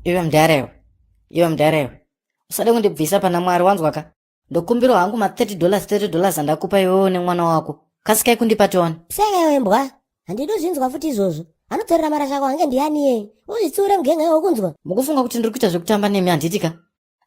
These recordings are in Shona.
Iwe mdarewe. Usade kundibvisa pana Mwari wanzwa ka. Ndokumbira hangu $30 andakupa iwewe nemwana wako. Kasikai kundipa tione. Seka iwe mbwa. Handidi zvinzwa futi izvozvo. Anotorera mara zvako hange ndiani yeye. Uzvitsure mugenga iwe kunzwa. Mukufunga kuti ndiri kuita zvekutamba nemi handitika.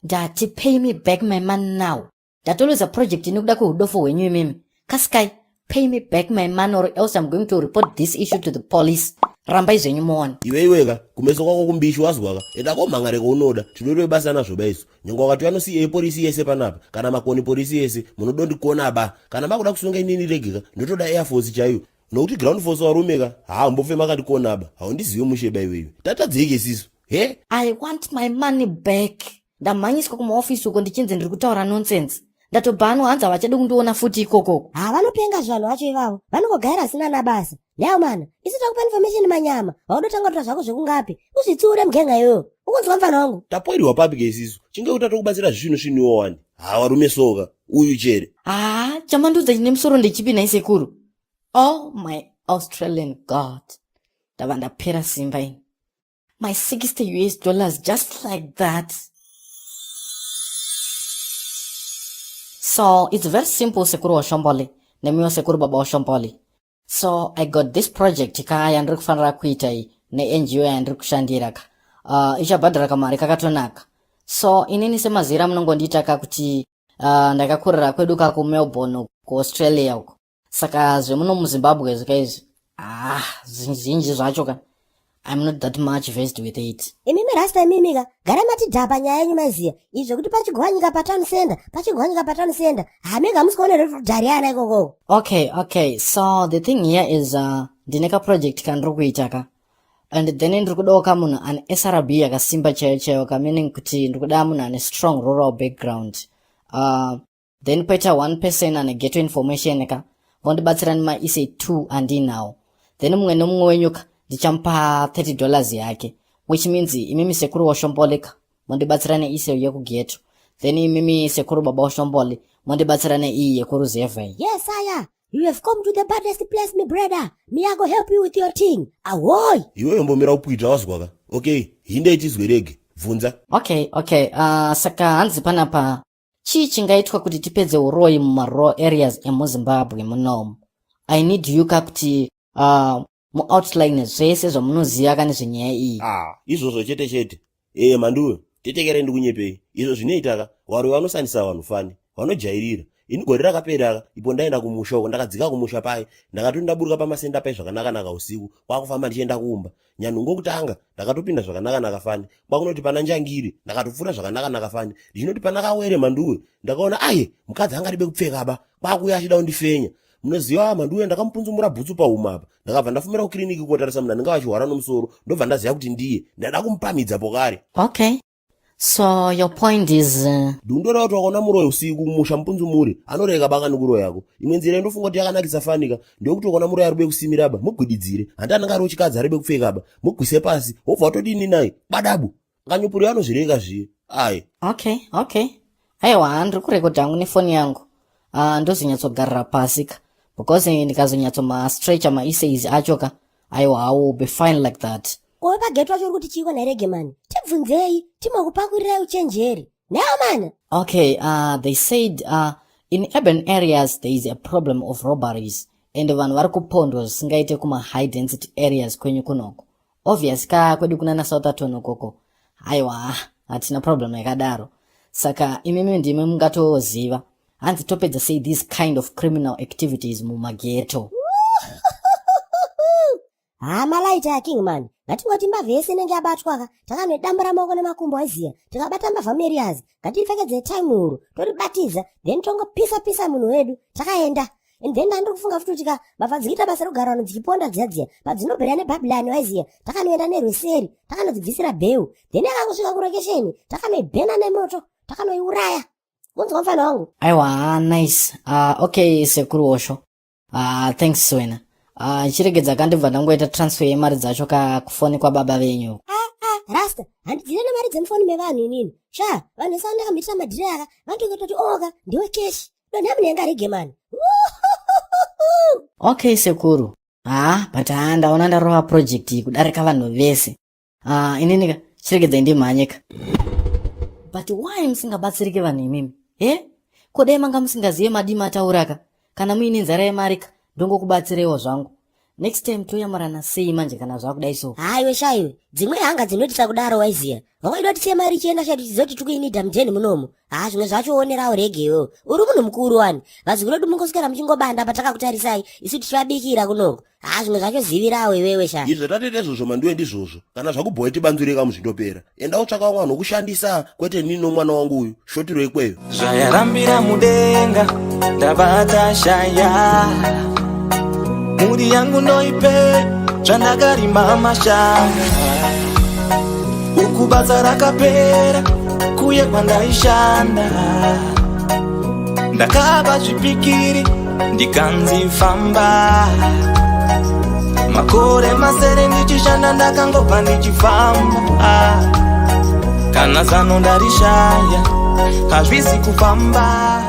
Ndati pay me back my money now. Ndatolodza project inokuda kuhudofo hwenyu imimi. Kasikai, pay me back my money or else I'm going to report this issue to the police. Ramba izvenyu muone. Iweka kumeso kwako kumbishi wazwaka enda komangareko unoda tinotore basa nazvo baiso nyango wakati vanosiye polisi yese panapa kana makoni polisi yese munodondikuona ba kana makuda kusunga inini regeka ndotoda air force chaiyo nokuti ground force warumeka mbofe makandikuona ba haundiziwe musheba iwewe tatadzike siso he I want my money back. Ndamhanyiswa kumaofisi uko ndichinzi ndiri kutaura nonsense. Ndatobva anohanza vachada kundiona futi ikoko. Vanopenga zvanhu vacho ivavo. Vanongogaira sina nabasa. Leo mana, isi takupa information manyama. Waudotanga kuita zvako zvekungapi. Uzvitsure mugenga iwewe. Ukunzwa mfana wangu. Tapoiriwa papi kesiso. Chinge utatokubatsira zvinhu wani. Warume soka. Uyu chere. Chamandudza chine musoro ndechipi naisekuru. Oh my Australian God. Ndava ndapera simba ini. My $60 just like that. So it's very simple, Sekuru Washomboli. Nemiwa Sekuru Baba Washomboli. So I got this project kaya ndiri kufanira kuita iyi ne-NGO yandiri kushandiraka. Ichabhadhara mari kakatonaka. So inini semazira munongonditaka kuti ndakakurira kwedu ku Melbourne ku Australia uko. Saka zvemuno muZimbabwe zvakaizvi. Zvinji zvacho ka. I'm not that much versed with it. Imimi rasta imimika, gara matidhapa nyaya yenyu maziya. Izvo kuti pachigwanyika patani senda. Hamega musikone dhariana ikoko. Okay. So the thing here is ndineka project kandiri kuitaka. And then ndiri kudawo munhu ane SRB yakasimba chaiyo ka, meaning kuti ndiri kuda munhu ane strong rural background. Then poita one person ane ghetto information ka. Vondibatsira nima ise 2 andinawo. Then mumwe nemumwe wenyu ka ndichampa $30 yake, which means imimi Sekuru Washomboli mondibatsirane ise yekughetto, then imimi Sekuru Baba Washomboli mondibatsirane iyi yekuruzevha. Yes sire, you have come to the baddest place me brother. Me I go help you with your thing. Ahoy. Iwe mbomira upuita wazwaka. Okay, hinde ichizwerege. Vunza. Okay. Saka hanzi panapa chii chingaitwa kuti tipedze uroi mumarural areas emuZimbabwe munomu. I need you kuti mu-outline zvese zvamunoziva kane zvenyaya iyi. Izvozvo chete. Manduwe, tetekera ndikunyepei. Izvo zvinoitaka, wari vanosandisa vanhu fani. Vanojairira. Ini gore rakapera ipo ndaenda kumusha uko ndakadzika kumusha pai. Ndakatondaburuka pamasenda pai zvakanaka usiku. Kwakufamba ndichienda kuumba. Nyanungo kutanga ndakatopinda zvakanaka fani. Kwakunoti pana njangiri ndakatopfura zvakanaka fani. Ndinoti pana kawere manduwe. Ndakaona mukadzi angadibe kupfeka ba. Kwakuya achida kundifenya. Munoziva manduwe ndakamupunzumura bhutsu pauma apa. Ndakabva ndafumira kukiriniki kotarisa munhu anenge achihwara nomusoro. Ndobva ndaziva kuti ndiye. Ndada kumupamidza pokare. Okay. So your point is ndundora kuti wakaona muroyo usiku musha mupunzumuri anoreka bakani kuro yako. Imwe nzira ndofunga kuti yakanakisa fanika ndokuti wakaona muroyo aribe kusimira ba mugwididzire. Handi anenge ari uchikadzi aribe kupfeka ba mugwise pasi wobva watodini naye badabu nganyupuri anozvireka zviye. Okay. Aiwa ndiri kurekodha hangu nefoni yangu. Ndozonyatsogarira pasi ka. Because ndikazonyatsoma-stretcha ma-essays acho ka. Aiwa, I will be fine like that. Kowe pageto wacho uri kuti chiko nerege mani. Tibvunzei, timakupakurirai uchenjeri. Nao mana? Okay, they said in urban areas there is a problem of robberies. And vanhu vari kupondwa zvisingaite kuma high density areas kwenyu kunoko. Obvious ka kwedu kuna Southampton ukoko. Aiwa, hatina problem yakadaro. Saka imimi ndimi mungatoziva. Hanzi topedza say these kind of criminal activities mumageto. Malaita ya king man. Ngatingoti mbavha yese inenge yabatwa ka. Takanodambura maoko nemakumbo aziya. Tikabata mbavha marias. Ngatifekedze time uru. Toribatiza. Then tongopisa munhu wedu. Takaenda. And then ndiri kufunga futi kuti mbavha dzichiita basa rokugara vanhu dzichiponda dziyadziya. Padzinobhera nebhabhilani waiziya. Takanoenda nerweseri. Takanodzibvisira bheu. Then yakangosvika kurekesheni. Takanoibhena nemoto. Takanoiuraya. Kunzwa mfana wangu. Aiwa, nice. Okay, Sekuru Washo. Thanks wena. Chiregedza kandibva ndangoita transfer yemari dzacho kufoni kwababa venyu. Rasta, handidzine mari dzemufoni mevanhu inini. Vanhu esa ndakamitira madhiraka, vanotongoti oka ndiwe cash. Donha munenga rege mani. Okay, Sekuru. But ndaona ndarova project kudarika vanhu vese. Inini chiregedzai ndimhanyika. But why musingabatsirike vanhu imimi? Kodai manga musingazive madima atauraka? Kana muine nzara yemarika, ndongokubatsirewo zvangu. Next time toyamurana sei manje kana zvakudai so? Haiwe shaiwe, dzimwe hanga dzinotisa kudaro waiziya. Vakaida kuti mari ichienda shati tichizoti tikuinidha mujeni munomu. Zvimwe zvacho onerawo regewo. Uri munhu mukuru wani. Vazukuru vedu mungoswera muchingobanda patakakutarisai, isu tichivabikira kunoko. Zvimwe zvacho zivirawo iwewe sha. Izvo tatete zvozvo mandiwe ndizvozvo. Kana zvakubhoya tibanzureka muzvindopera. Enda utsvaka mwana wokushandisa kwete nini mwana wangu uyu. Shotiro ikweyo. Zvayarambira mudenga ndabata shaya. Muri yangu noipe zvandakarima mashanga. Ukubatsa rakapera kuye kwandaishanda. Ndakaba zvipikiri ndikanzifamba. Makore masere ndichishanda ndakangobva ndichifamba. Kana zano ndarishaya hazvisi kufamba.